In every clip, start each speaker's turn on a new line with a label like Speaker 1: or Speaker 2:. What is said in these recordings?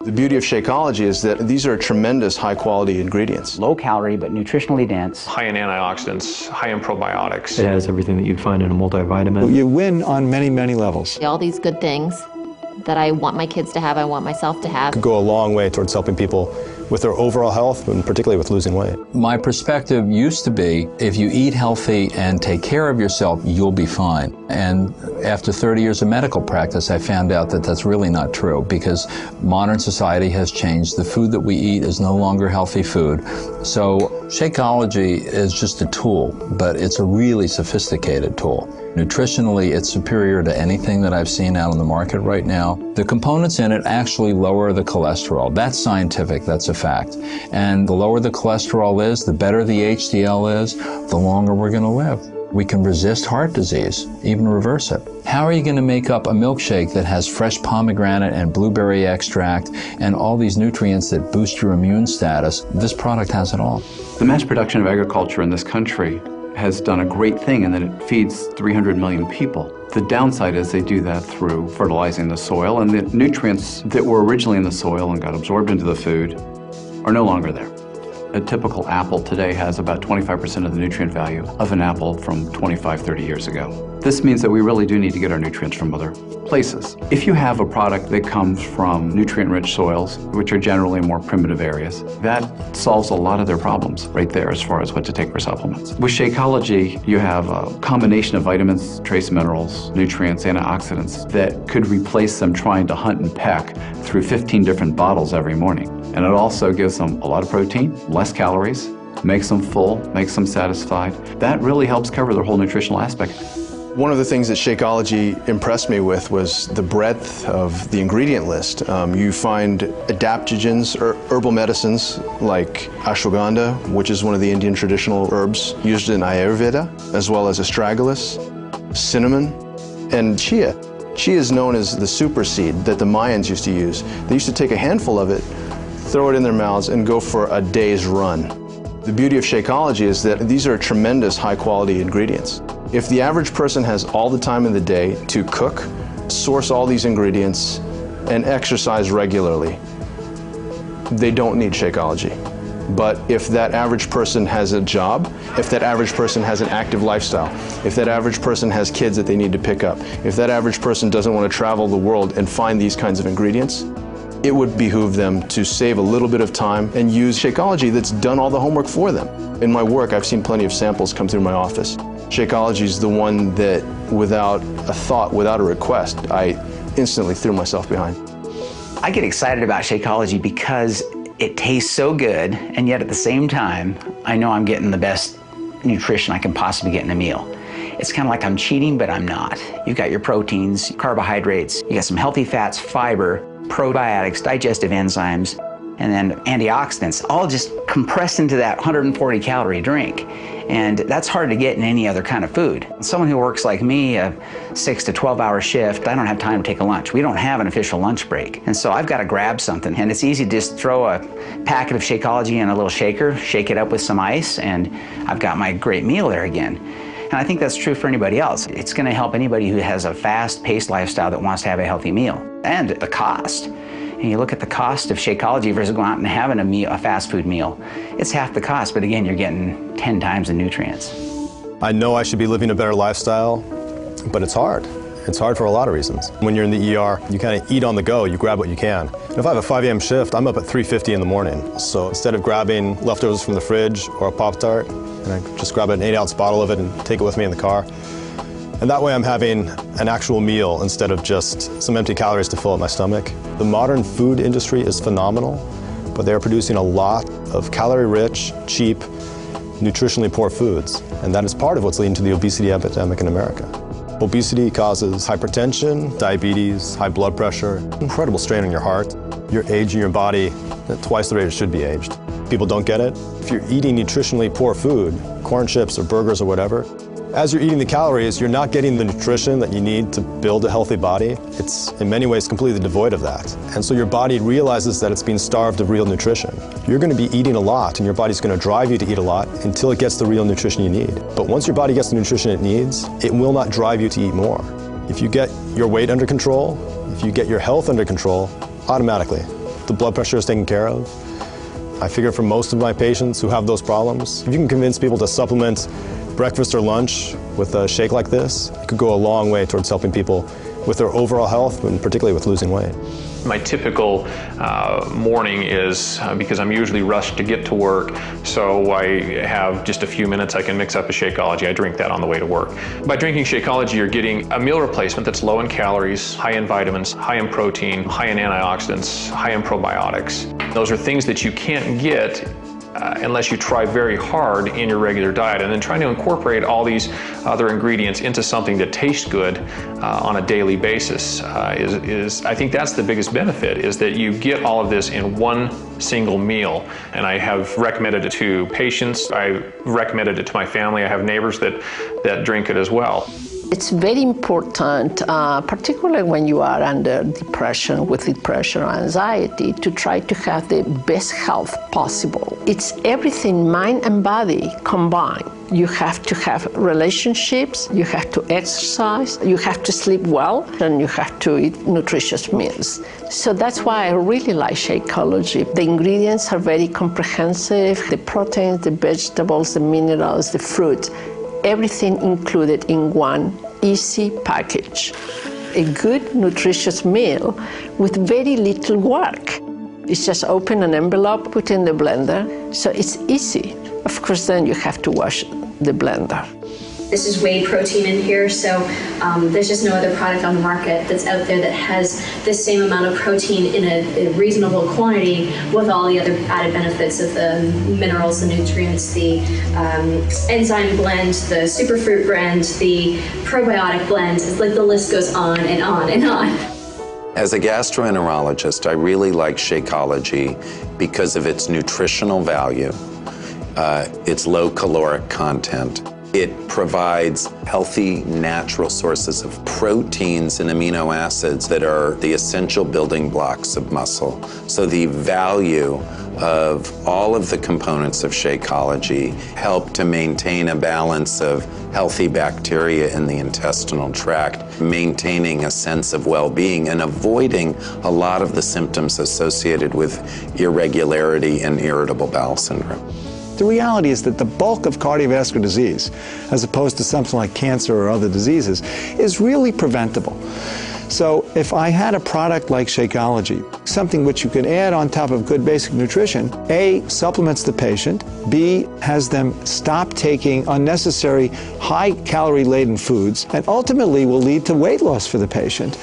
Speaker 1: The beauty of Shakeology is that these are tremendous high-quality ingredients.
Speaker 2: Low calorie, but nutritionally dense.
Speaker 3: High in antioxidants, high in probiotics.
Speaker 4: It has everything that you'd find in a multivitamin.
Speaker 5: You win on many, many levels.
Speaker 6: All these good things that I want my kids to have, I want myself to have.
Speaker 7: Could go a long way towards helping people with their overall health, and particularly with losing weight.
Speaker 8: My perspective used to be, if you eat healthy and take care of yourself, you'll be fine. And after 30 years of medical practice, I found out that that's really not true, because modern society has changed. The food that we eat is no longer healthy food. So Shakeology is just a tool, but it's a really sophisticated tool. Nutritionally, it's superior to anything that I've seen out on the market right now. The components in it actually lower the cholesterol. That's scientific, that's a fact. And the lower the cholesterol is, the better the HDL is, the longer we're going to live. We can resist heart disease, even reverse it. How are you going to make up a milkshake that has fresh pomegranate and blueberry extract and all these nutrients that boost your immune status? This product has it all.
Speaker 9: The mass production of agriculture in this country has done a great thing in that it feeds 300 million people. The downside is they do that through fertilizing the soil, and the nutrients that were originally in the soil and got absorbed into the food are no longer there. A typical apple today has about 25% of the nutrient value of an apple from 25, 30 years ago. This means that we really do need to get our nutrients from other places. If you have a product that comes from nutrient-rich soils, which are generally more primitive areas, that solves a lot of their problems right there as far as what to take for supplements. With Shakeology, you have a combination of vitamins, trace minerals, nutrients, antioxidants that could replace them trying to hunt and peck through 15 different bottles every morning. And it also gives them a lot of protein, less calories, makes them full, makes them satisfied. That really helps cover their whole nutritional aspect.
Speaker 1: One of the things that Shakeology impressed me with was the breadth of the ingredient list. You find adaptogens, herbal medicines like ashwagandha, which is one of the Indian traditional herbs used in Ayurveda, as well as astragalus, cinnamon, and chia. Chia is known as the super seed that the Mayans used to use. They used to take a handful of it, throw it in their mouths, and go for a day's run. The beauty of Shakeology is that these are tremendous high-quality ingredients. If the average person has all the time in the day to cook, source all these ingredients, and exercise regularly, they don't need Shakeology. But if that average person has a job, if that average person has an active lifestyle, if that average person has kids that they need to pick up, if that average person doesn't want to travel the world and find these kinds of ingredients, it would behoove them to save a little bit of time and use Shakeology that's done all the homework for them. In my work, I've seen plenty of samples come through my office. Shakeology is the one that, without a thought, without a request, I instantly threw myself behind.
Speaker 2: I get excited about Shakeology because it tastes so good, and yet at the same time, I know I'm getting the best nutrition I can possibly get in a meal. It's kind of like I'm cheating, but I'm not. You've got your proteins, carbohydrates, you got some healthy fats, fiber, probiotics, digestive enzymes, and then antioxidants, all just compressed into that 140 calorie drink. And that's hard to get in any other kind of food. Someone who works like me, a 6 to 12 hour shift, I don't have time to take a lunch. We don't have an official lunch break. And so I've got to grab something. And it's easy to just throw a packet of Shakeology in a little shaker, shake it up with some ice, and I've got my great meal there again. And I think that's true for anybody else. It's going to help anybody who has a fast-paced lifestyle that wants to have a healthy meal. And the cost. And you look at the cost of Shakeology versus going out and having a fast food meal. It's half the cost, but again, you're getting 10 times the nutrients.
Speaker 7: I know I should be living a better lifestyle, but it's hard. It's hard for a lot of reasons. When you're in the ER, you kind of eat on the go, you grab what you can. And if I have a 5 a.m. shift, I'm up at 3:50 in the morning. So instead of grabbing leftovers from the fridge or a Pop-Tart, and I just grab an 8-ounce bottle of it and take it with me in the car. And that way I'm having an actual meal instead of just some empty calories to fill up my stomach. The modern food industry is phenomenal, but they're producing a lot of calorie-rich, cheap, nutritionally poor foods. And that is part of what's leading to the obesity epidemic in America. Obesity causes hypertension, diabetes, high blood pressure, incredible strain on your heart. You're aging your body at twice the rate it should be aged. People don't get it. If you're eating nutritionally poor food, corn chips or burgers or whatever, as you're eating the calories, you're not getting the nutrition that you need to build a healthy body. It's in many ways completely devoid of that. And so your body realizes that it's being starved of real nutrition. You're going to be eating a lot, and your body's going to drive you to eat a lot until it gets the real nutrition you need. But once your body gets the nutrition it needs, it will not drive you to eat more. If you get your weight under control, if you get your health under control, automatically the blood pressure is taken care of. I figure for most of my patients who have those problems, if you can convince people to supplement breakfast or lunch with a shake like this, it could go a long way towards helping people with their overall health and particularly with losing weight.
Speaker 3: My typical morning is, because I'm usually rushed to get to work, so I have just a few minutes, I can mix up a Shakeology. I drink that on the way to work. By drinking Shakeology, you're getting a meal replacement that's low in calories, high in vitamins, high in protein, high in antioxidants, high in probiotics. Those are things that you can't get unless you try very hard in your regular diet. And then trying to incorporate all these other ingredients into something that tastes good on a daily basis is I think that's the biggest benefit, is that you get all of this in one single meal. And I have recommended it to patients, I recommended it to my family, I have neighbors that drink it as well.
Speaker 10: It's very important, particularly when you are under depression, with depression or anxiety, to try to have the best health possible. It's everything, mind and body combined. You have to have relationships, you have to exercise, you have to sleep well, and you have to eat nutritious meals. So that's why I really like Shakeology. The ingredients are very comprehensive, the proteins, the vegetables, the minerals, the fruit, everything included in one easy package. A good, nutritious meal with very little work. It's just open an envelope, put in the blender, so it's easy. Of course, then you have to wash the blender.
Speaker 11: This is whey protein in here, so there's just no other product on the market that's out there that has the same amount of protein in a reasonable quantity with all the other added benefits of the minerals, the nutrients, the enzyme blend, the superfruit blend, the probiotic blend. It's like the list goes on and on and on.
Speaker 12: As a gastroenterologist, I really like Shakeology because of its nutritional value, its low caloric content. It provides healthy, natural sources of proteins and amino acids that are the essential building blocks of muscle. So the value of all of the components of Shakeology help to maintain a balance of healthy bacteria in the intestinal tract, maintaining a sense of well-being and avoiding a lot of the symptoms associated with irregularity and irritable bowel syndrome.
Speaker 5: The reality is that the bulk of cardiovascular disease, as opposed to something like cancer or other diseases, is really preventable. So if I had a product like Shakeology, something which you can add on top of good basic nutrition, A, supplements the patient, B, has them stop taking unnecessary high-calorie-laden foods, and ultimately will lead to weight loss for the patient,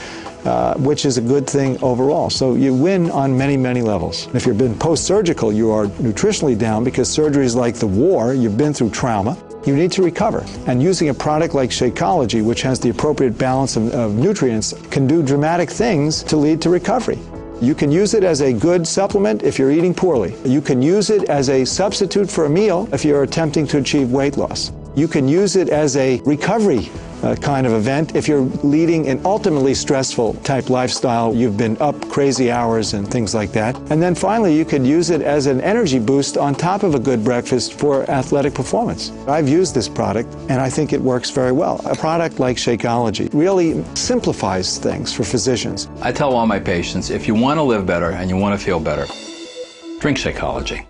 Speaker 5: which is a good thing overall. So you win on many, many levels. If you've been post-surgical, you are nutritionally down because surgery is like the war. You've been through trauma. You need to recover. And using a product like Shakeology, which has the appropriate balance of nutrients, can do dramatic things to lead to recovery. You can use it as a good supplement if you're eating poorly. You can use it as a substitute for a meal if you're attempting to achieve weight loss. You can use it as a recovery kind of event if you're leading an ultimately stressful type lifestyle. You've been up crazy hours and things like that. And then finally, you could use it as an energy boost on top of a good breakfast for athletic performance. I've used this product and I think it works very well. A product like Shakeology really simplifies things for physicians.
Speaker 8: I tell all my patients, if you want to live better and you want to feel better, drink Shakeology.